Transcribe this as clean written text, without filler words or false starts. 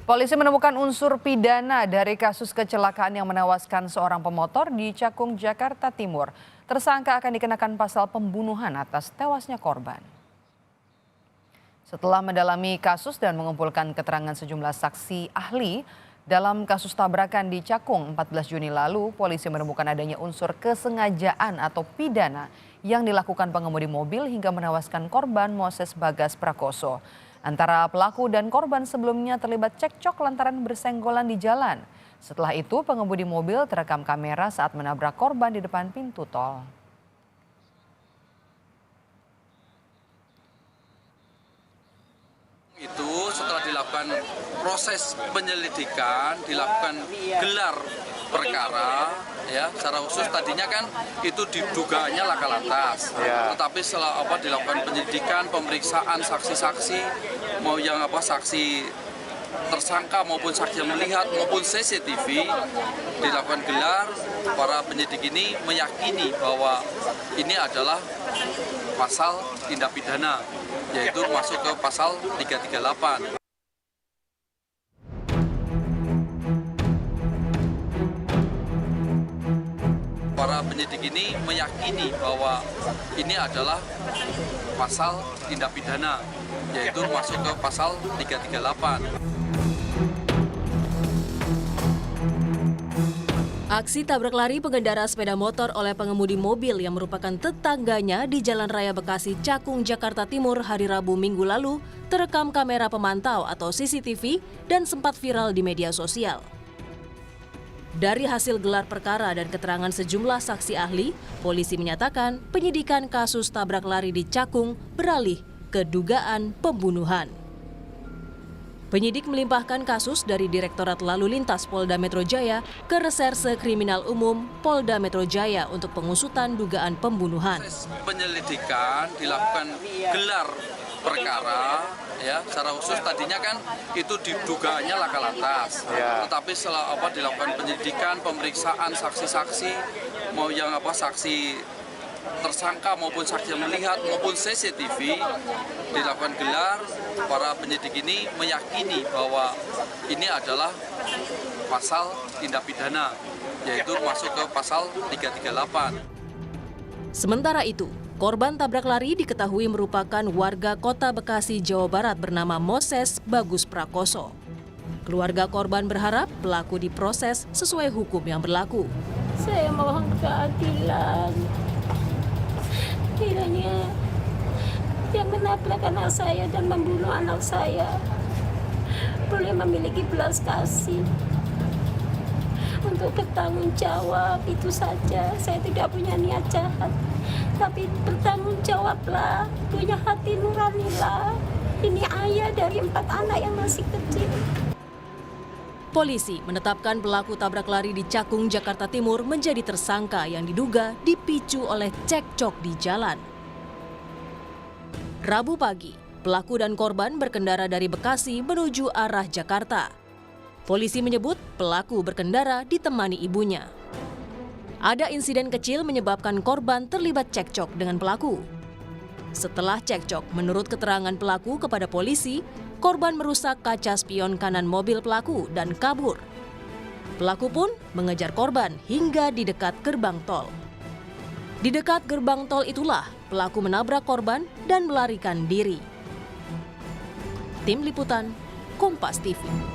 Polisi menemukan unsur pidana dari kasus kecelakaan yang menewaskan seorang pemotor di Cakung, Jakarta Timur. Tersangka akan dikenakan pasal pembunuhan atas tewasnya korban. Setelah mendalami kasus dan mengumpulkan keterangan sejumlah saksi ahli, dalam kasus tabrakan di Cakung 14 Juni lalu, polisi menemukan adanya unsur kesengajaan atau pidana yang dilakukan pengemudi mobil hingga menewaskan korban Moses Bagas Prakoso. Antara pelaku dan korban sebelumnya terlibat cekcok lantaran bersenggolan di jalan. Setelah itu pengemudi mobil terekam kamera saat menabrak korban di depan pintu tol. Itu setelah dilakukan proses penyelidikan, dilakukan gelar perkara, ya secara khusus tadinya kan itu didugaannya laka lantas, tetapi setelah dilakukan penyelidikan, pemeriksaan saksi-saksi, mau yang saksi tersangka maupun saksi yang melihat maupun CCTV, dilakukan gelar, para penyidik ini meyakini bahwa ini adalah pasal tindak pidana, yaitu masuk ke pasal 338. Para penyidik ini meyakini bahwa ini adalah pasal tindak pidana, yaitu masuk ke pasal 338. Aksi tabrak lari pengendara sepeda motor oleh pengemudi mobil yang merupakan tetangganya di Jalan Raya Bekasi, Cakung, Jakarta Timur hari Rabu minggu lalu terekam kamera pemantau atau CCTV dan sempat viral di media sosial. Dari hasil gelar perkara dan keterangan sejumlah saksi ahli, polisi menyatakan penyidikan kasus tabrak lari di Cakung beralih ke dugaan pembunuhan. Penyidik melimpahkan kasus dari Direktorat Lalu Lintas Polda Metro Jaya ke Reserse Kriminal Umum Polda Metro Jaya untuk pengusutan dugaan pembunuhan. Penyelidikan dilakukan gelar perkara, ya secara khusus tadinya kan itu didugaannya laka lantas, tetapi setelah dilakukan penyelidikan, pemeriksaan saksi-saksi, mau yang saksi tersangka maupun saksi yang melihat maupun CCTV, dilakukan gelar, para penyidik ini meyakini bahwa ini adalah pasal tindak pidana, yaitu masuk ke pasal 338. Sementara itu, korban tabrak lari diketahui merupakan warga Kota Bekasi, Jawa Barat bernama Moses Bagas Prakoso. Keluarga korban berharap pelaku diproses sesuai hukum yang berlaku. Saya mohon keadilan. Kiranya yang menabrak anak saya dan membunuh anak saya boleh memiliki belas kasih untuk bertanggung jawab, itu saja. Saya tidak punya niat jahat, tapi bertanggung jawablah, punya hati nuranilah. Ini ayah dari 4 anak yang masih kecil. Polisi menetapkan pelaku tabrak lari di Cakung, Jakarta Timur menjadi tersangka yang diduga dipicu oleh cekcok di jalan. Rabu pagi, pelaku dan korban berkendara dari Bekasi menuju arah Jakarta. Polisi menyebut pelaku berkendara ditemani ibunya. Ada insiden kecil menyebabkan korban terlibat cekcok dengan pelaku. Setelah cekcok, menurut keterangan pelaku kepada polisi, korban merusak kaca spion kanan mobil pelaku dan kabur. Pelaku pun mengejar korban hingga di dekat gerbang tol. Di dekat gerbang tol itulah pelaku menabrak korban dan melarikan diri. Tim Liputan, Kompas TV.